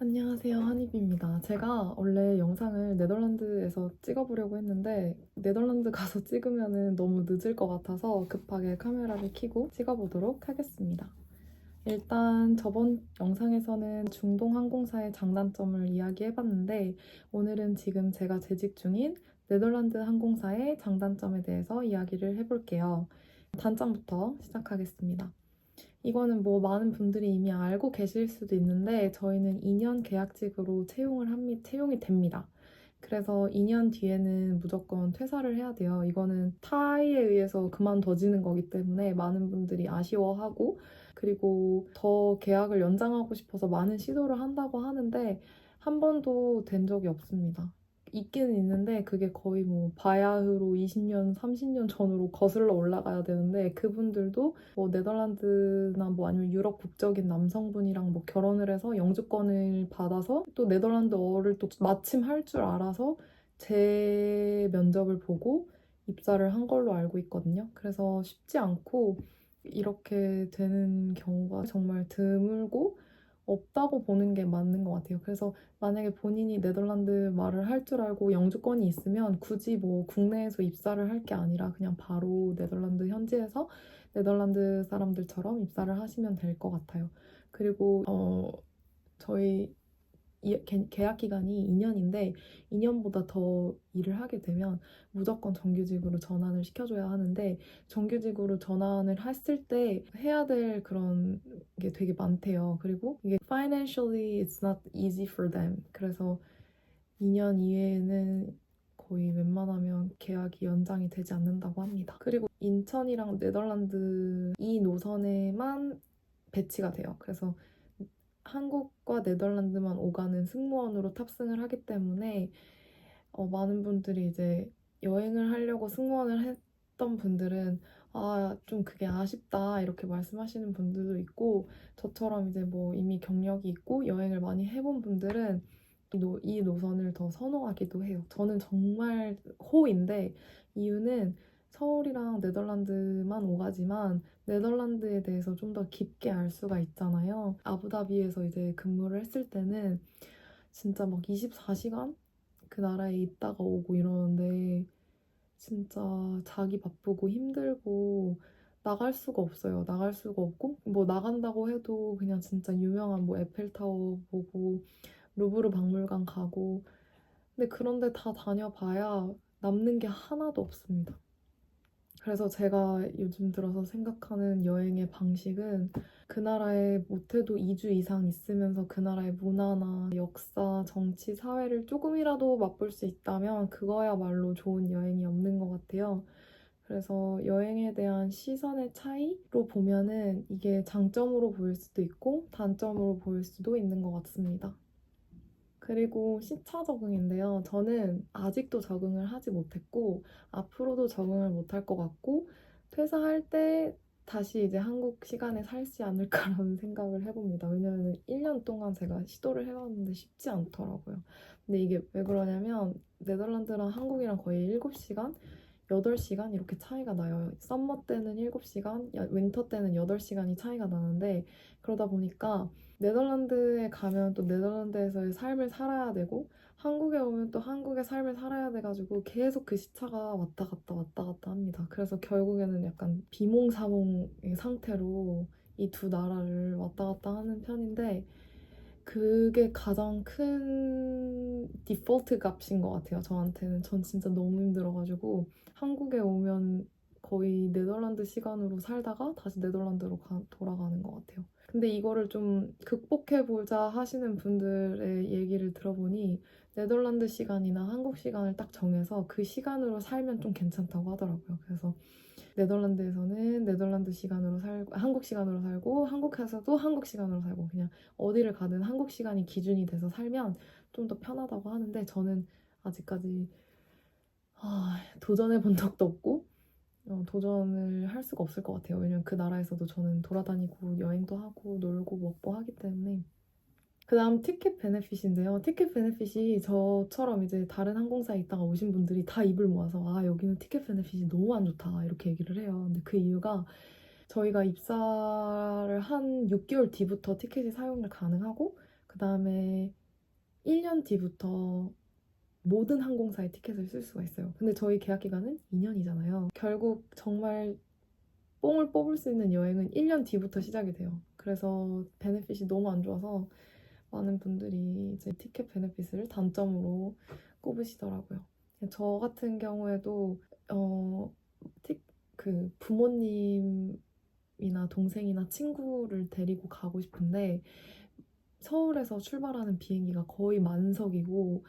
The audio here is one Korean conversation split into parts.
안녕하세요, 한입입니다. 제가 원래 영상을 네덜란드에서 찍어보려고 했는데 네덜란드 가서 찍으면 너무 늦을 것 같아서 급하게 카메라를 켜고 찍어보도록 하겠습니다. 일단 저번 영상에서는 중동 항공사의 장단점을 이야기해봤는데 오늘은 지금 제가 재직 중인 네덜란드 항공사의 장단점에 대해서 이야기를 해볼게요. 단점부터 시작하겠습니다. 이거는 뭐 많은 분들이 이미 알고 계실 수도 있는데 저희는 2년 계약직으로 채용이 됩니다. 그래서 2년 뒤에는 무조건 퇴사를 해야 돼요. 이거는 타이에 의해서 그만둬지는 거기 때문에 많은 분들이 아쉬워하고 그리고 더 계약을 연장하고 싶어서 많은 시도를 한다고 하는데 한 번도 된 적이 없습니다. 있기는 있는데 그게 거의 뭐 바야흐로 20년, 30년 전으로 거슬러 올라가야 되는데 그분들도 뭐 네덜란드나 뭐 아니면 유럽 국적인 남성분이랑 뭐 결혼을 해서 영주권을 받아서 또 네덜란드어를 또 마침 할 줄 알아서 제 면접을 보고 입사를 한 걸로 알고 있거든요. 그래서 쉽지 않고 이렇게 되는 경우가 정말 드물고 없다고 보는 게 맞는 것 같아요. 그래서 만약에 본인이 네덜란드 말을 할 줄 알고 영주권이 있으면 굳이 뭐 국내에서 입사를 할 게 아니라 그냥 바로 네덜란드 현지에서 네덜란드 사람들처럼 입사를 하시면 될 것 같아요. 그리고 저희 계약 기간이 2년인데 2년보다 더 일을 하게 되면 무조건 정규직으로 전환을 시켜줘야 하는데 정규직으로 전환을 했을 때 해야 될 그런 게 되게 많대요. 그리고 이게 financially it's not easy for them. 그래서 2년 이외에는 거의 웬만하면 계약이 연장이 되지 않는다고 합니다. 그리고 인천이랑 네덜란드 이 노선에만 배치가 돼요. 그래서 한국과 네덜란드만 오가는 승무원으로 탑승을 하기 때문에 많은 분들이 이제 여행을 하려고 승무원을 했던 분들은 좀 그게 아쉽다 이렇게 말씀하시는 분들도 있고 저처럼 이제 뭐 이미 경력이 있고 여행을 많이 해본 분들은 이 노선을 더 선호하기도 해요. 저는 정말 호인데 이유는 서울이랑 네덜란드만 오가지만 네덜란드에 대해서 좀 더 깊게 알 수가 있잖아요. 아부다비에서 이제 근무를 했을 때는 진짜 막 24시간 그 나라에 있다가 오고 이러는데 진짜 자기 바쁘고 힘들고 나갈 수가 없어요. 나갈 수가 없고 뭐 나간다고 해도 그냥 진짜 유명한 뭐 에펠타워 보고 루브르 박물관 가고 근데 그런데 다 다녀봐야 남는 게 하나도 없습니다. 그래서 제가 요즘 들어서 생각하는 여행의 방식은 그 나라에 못해도 2주 이상 있으면서 그 나라의 문화나 역사, 정치, 사회를 조금이라도 맛볼 수 있다면 그거야말로 좋은 여행이 없는 것 같아요. 그래서 여행에 대한 시선의 차이로 보면은 이게 장점으로 보일 수도 있고 단점으로 보일 수도 있는 것 같습니다. 그리고 시차 적응인데요. 저는 아직도 적응을 하지 못했고, 앞으로도 적응을 못할 것 같고, 퇴사할 때 다시 이제 한국 시간에 살지 않을까라는 생각을 해봅니다. 왜냐면 1년 동안 제가 시도를 해봤는데 쉽지 않더라고요. 근데 이게 왜 그러냐면, 네덜란드랑 한국이랑 거의 7시간, 8시간 이렇게 차이가 나요. 썸머 때는 7시간, 윈터 때는 8시간이 차이가 나는데, 그러다 보니까 네덜란드에 가면 또 네덜란드에서의 삶을 살아야 되고 한국에 오면 또 한국의 삶을 살아야 돼가지고 계속 그 시차가 왔다 갔다 합니다. 그래서 결국에는 약간 비몽사몽의 상태로 이 두 나라를 왔다 갔다 하는 편인데 그게 가장 큰 디폴트 값인 것 같아요. 저한테는. 전 진짜 너무 힘들어가지고 한국에 오면 거의 네덜란드 시간으로 살다가 다시 네덜란드로 돌아가는 것 같아요. 근데 이거를 좀 극복해보자 하시는 분들의 얘기를 들어보니 네덜란드 시간이나 한국 시간을 딱 정해서 그 시간으로 살면 좀 괜찮다고 하더라고요. 그래서 네덜란드에서는 네덜란드 시간으로 살고 한국 시간으로 살고 한국에서도 한국 시간으로 살고 그냥 어디를 가든 한국 시간이 기준이 돼서 살면 좀 더 편하다고 하는데 저는 아직까지 도전해 본 적도 없고 도전을 할 수가 없을 것 같아요. 왜냐면 그 나라에서도 저는 돌아다니고 여행도 하고 놀고 먹고 하기 때문에. 그 다음 티켓 베네핏인데요. 티켓 베네핏이 저처럼 이제 다른 항공사에 있다가 오신 분들이 다 입을 모아서 여기는 티켓 베네핏이 너무 안 좋다 이렇게 얘기를 해요. 근데 그 이유가 저희가 입사를 한 6개월 뒤부터 티켓이 사용이 가능하고 그 다음에 1년 뒤부터 모든 항공사의 티켓을 쓸 수가 있어요. 근데 저희 계약 기간은 2년이잖아요. 결국 정말 뽕을 뽑을 수 있는 여행은 1년 뒤부터 시작이 돼요. 그래서 베네핏이 너무 안 좋아서 많은 분들이 이제 티켓 베네핏을 단점으로 꼽으시더라고요. 저 같은 경우에도 어, 그 부모님이나 동생이나 친구를 데리고 가고 싶은데 서울에서 출발하는 비행기가 거의 만석이고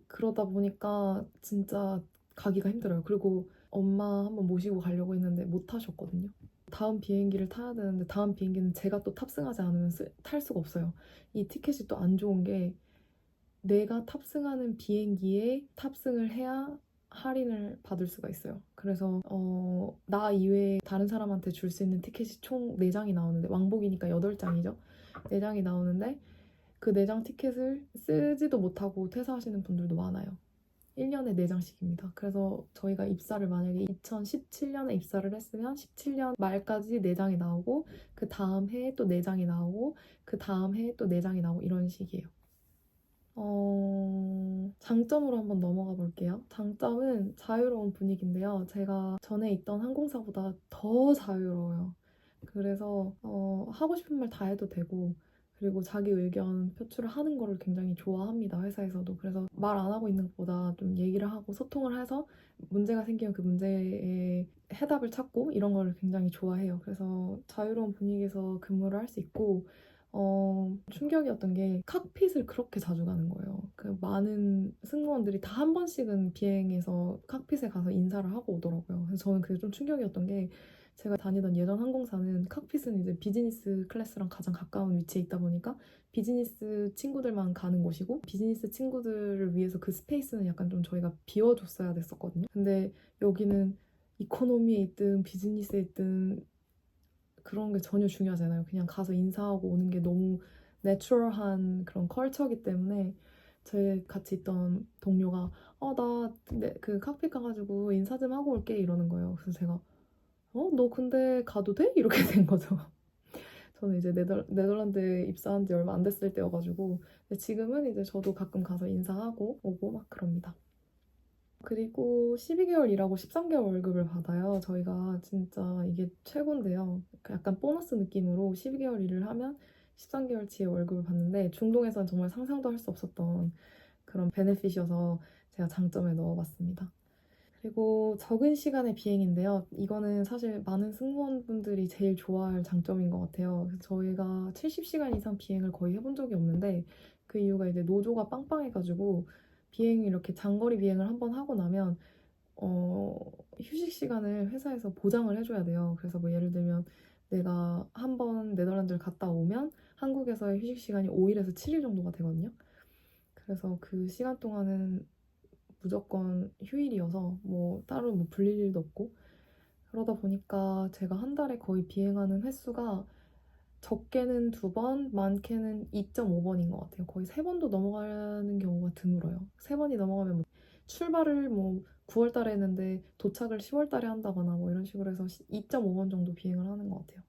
그러다 보니까 진짜 가기가 힘들어요. 그리고 엄마 한번 모시고 가려고 했는데 못 타셨거든요. 다음 비행기를 타야 되는데 다음 비행기는 제가 또 탑승하지 않으면 탈 수가 없어요. 이 티켓이 또 안 좋은 게 내가 탑승하는 비행기에 탑승을 해야 할인을 받을 수가 있어요. 그래서 나 이외에 다른 사람한테 줄 수 있는 티켓이 총 4장이 나오는데 왕복이니까 8장이죠. 4장이 나오는데 그 4장 티켓을 쓰지도 못하고 퇴사하시는 분들도 많아요. 1년에 4장씩입니다. 그래서 저희가 입사를 만약에 2017년에 입사를 했으면 17년 말까지 4장이 나오고 그 다음 해에 또 4장이 나오고 그 다음 해에 또 4장이 나오고 이런 식이에요. 장점으로 한번 넘어가 볼게요. 장점은 자유로운 분위기인데요. 제가 전에 있던 항공사보다 더 자유로워요. 그래서 하고 싶은 말 다 해도 되고 그리고 자기 의견 표출을 하는 거를 굉장히 좋아합니다. 회사에서도. 그래서 말 안 하고 있는 것보다 좀 얘기를 하고 소통을 해서 문제가 생기면 그 문제에 해답을 찾고 이런 걸 굉장히 좋아해요. 그래서 자유로운 분위기에서 근무를 할 수 있고 충격이었던 게 칵핏을 그렇게 자주 가는 거예요. 그 많은 승무원들이 다 한 번씩은 비행해서 칵핏에 가서 인사를 하고 오더라고요. 그래서 저는 그게 좀 충격이었던 게 제가 다니던 예전 항공사는 칵핏은 이제 비즈니스 클래스랑 가장 가까운 위치에 있다 보니까 비즈니스 친구들만 가는 곳이고 비즈니스 친구들을 위해서 그 스페이스는 약간 좀 저희가 비워줬어야 됐었거든요. 근데 여기는 이코노미에 있든 비즈니스에 있든 그런 게 전혀 중요하잖아요. 그냥 가서 인사하고 오는 게 너무 내추럴한 그런 컬처이기 때문에 제 같이 있던 동료가 나 그 칵핏 가가지고 인사 좀 하고 올게 이러는 거예요. 그래서 제가 너 근데 가도 돼? 이렇게 된 거죠. 저는 이제 네덜란드에 입사한 지 얼마 안 됐을 때여가지고 근데 지금은 이제 저도 가끔 가서 인사하고 오고 막 그럽니다. 그리고 12개월 일하고 13개월 월급을 받아요. 저희가 진짜 이게 최고인데요. 약간 보너스 느낌으로 12개월 일을 하면 13개월치의 월급을 받는데 중동에서는 정말 상상도 할 수 없었던 그런 베네핏이어서 제가 장점에 넣어봤습니다. 그리고 적은 시간의 비행인데요. 이거는 사실 많은 승무원분들이 제일 좋아할 장점인 것 같아요. 그래서 저희가 70시간 이상 비행을 거의 해본 적이 없는데 그 이유가 이제 노조가 빵빵해가지고 비행 이렇게 장거리 비행을 한번 하고 나면 휴식 시간을 회사에서 보장을 해줘야 돼요. 그래서 뭐 예를 들면 내가 한 번 네덜란드를 갔다 오면 한국에서의 휴식 시간이 5일에서 7일 정도가 되거든요. 그래서 그 시간 동안은 무조건 휴일이어서 뭐 따로 뭐 불릴 일도 없고 그러다 보니까 제가 한 달에 거의 비행하는 횟수가 적게는 2번, 많게는 2.5번인 것 같아요. 거의 3번도 넘어가는 경우가 드물어요. 3번이 넘어가면 뭐 출발을 뭐 9월 달에 했는데 도착을 10월 달에 한다거나 뭐 이런 식으로 해서 2.5번 정도 비행을 하는 것 같아요.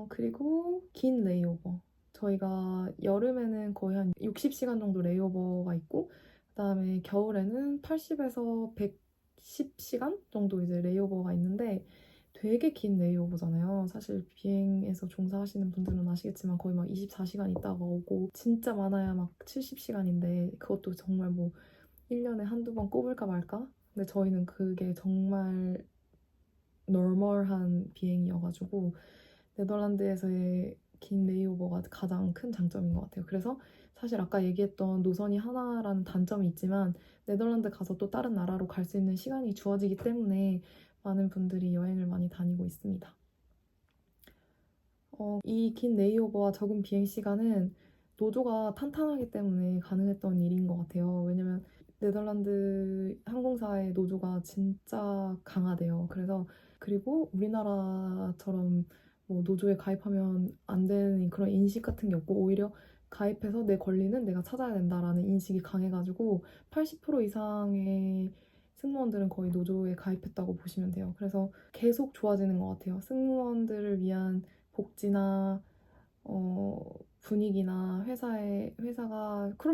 그리고 긴 레이오버. 저희가 여름에는 거의 한 60시간 정도 레이오버가 있고 그다음에 겨울에는 80에서 110시간 정도 이제 레이오버가 있는데 되게 긴 레이오버잖아요. 사실 비행에서 종사하시는 분들은 아시겠지만 거의 막 24시간 있다가 오고 진짜 많아야 막 70시간인데 그것도 정말 뭐 1년에 한두 번 꼽을까 말까? 근데 저희는 그게 정말 노멀한 비행이어가지고 네덜란드에서의 긴 레이오버가 가장 큰 장점인 것 같아요. 그래서 사실 아까 얘기했던 노선이 하나라는 단점이 있지만 네덜란드 가서 또 다른 나라로 갈 수 있는 시간이 주어지기 때문에 많은 분들이 여행을 많이 다니고 있습니다. 이 긴 레이오버와 적은 비행 시간은 노조가 탄탄하기 때문에 가능했던 일인 것 같아요. 왜냐면 네덜란드 항공사의 노조가 진짜 강하대요. 그래서 그리고 우리나라처럼 뭐 노조에 가입하면 안 되는 그런 인식 같은 게 없고 오히려 가입해서 내 권리는 내가 찾아야 된다라는 인식이 강해가지고 80% 이상의 승무원들은 거의 노조에 가입했다고 보시면 돼요. 그래서 계속 좋아지는 것 같아요. 승무원들을 위한 복지나 분위기나 회사가 크루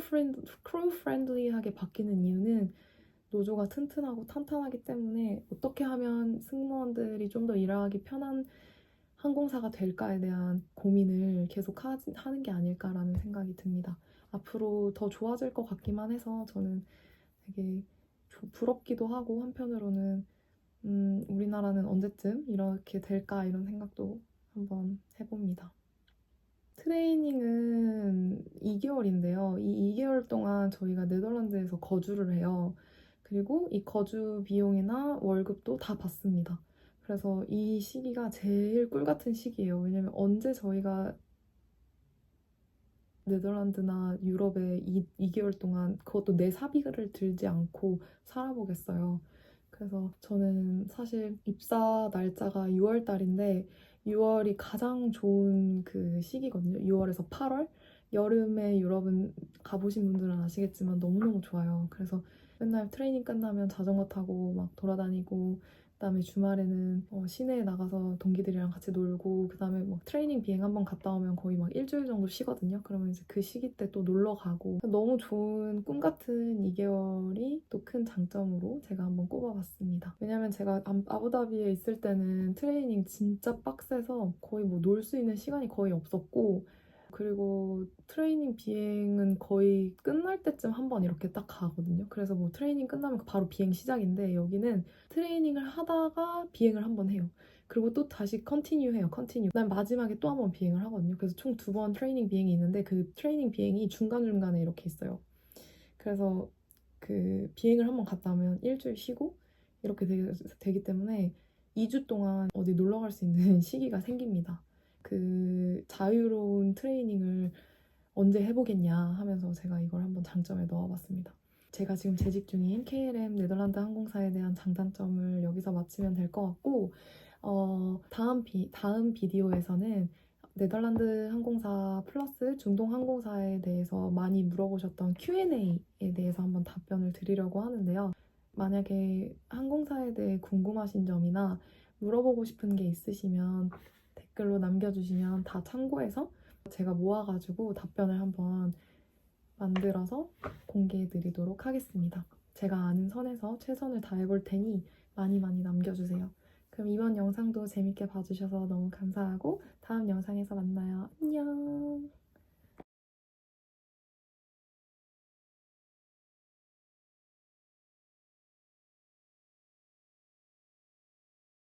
프렌들리하게 바뀌는 이유는 노조가 튼튼하고 탄탄하기 때문에 어떻게 하면 승무원들이 좀 더 일하기 편한 항공사가 될까에 대한 고민을 계속 하는 게 아닐까라는 생각이 듭니다. 앞으로 더 좋아질 것 같기만 해서 저는 되게 부럽기도 하고 한편으로는 우리나라는 언제쯤 이렇게 될까 이런 생각도 한번 해봅니다. 트레이닝은 2개월인데요. 이 2개월 동안 저희가 네덜란드에서 거주를 해요. 그리고 이 거주 비용이나 월급도 다 받습니다. 그래서 이 시기가 제일 꿀 같은 시기예요. 왜냐면 언제 저희가 네덜란드나 유럽에 2개월 동안 그것도 내 사비를 들지 않고 살아보겠어요. 그래서 저는 사실 입사 날짜가 6월 달인데 6월이 가장 좋은 그 시기거든요. 6월에서 8월? 여름에 유럽은 가보신 분들은 아시겠지만 너무너무 좋아요. 그래서 맨날 트레이닝 끝나면 자전거 타고 막 돌아다니고 그다음에 주말에는 시내에 나가서 동기들이랑 같이 놀고 그다음에 막 트레이닝 비행 한번 갔다 오면 거의 막 일주일 정도 쉬거든요. 그러면 이제 그 시기 때 또 놀러 가고 너무 좋은 꿈 같은 2개월이 또 큰 장점으로 제가 한번 꼽아봤습니다. 왜냐면 제가 아부다비에 있을 때는 트레이닝 진짜 빡세서 거의 뭐 놀 수 있는 시간이 거의 없었고 그리고 트레이닝 비행은 거의 끝날 때쯤 한번 이렇게 딱 가거든요. 그래서 뭐 트레이닝 끝나면 바로 비행 시작인데 여기는 트레이닝을 하다가 비행을 한번 해요. 그리고 또 다시 컨티뉴 해요. 컨티뉴. 그다음 마지막에 또 한 번 비행을 하거든요. 그래서 총 2번 트레이닝 비행이 있는데 그 트레이닝 비행이 중간중간에 이렇게 있어요. 그래서 그 비행을 한번 갔다 오면 일주일 쉬고 이렇게 되기 때문에 2주 동안 어디 놀러 갈 수 있는 시기가 생깁니다. 그 자유로운 트레이닝을 언제 해보겠냐 하면서 제가 이걸 한번 장점에 넣어봤습니다. 제가 지금 재직 중인 KLM 네덜란드 항공사에 대한 장단점을 여기서 마치면 될 것 같고 다음 비디오에서는 네덜란드 항공사 플러스 중동 항공사에 대해서 많이 물어보셨던 Q&A에 대해서 한번 답변을 드리려고 하는데요. 만약에 항공사에 대해 궁금하신 점이나 물어보고 싶은 게 있으시면 댓글로 남겨주시면 다 참고해서 제가 모아가지고 답변을 한번 만들어서 공개해드리도록 하겠습니다. 제가 아는 선에서 최선을 다해볼 테니 많이 많이 남겨주세요. 그럼 이번 영상도 재밌게 봐주셔서 너무 감사하고 다음 영상에서 만나요. 안녕!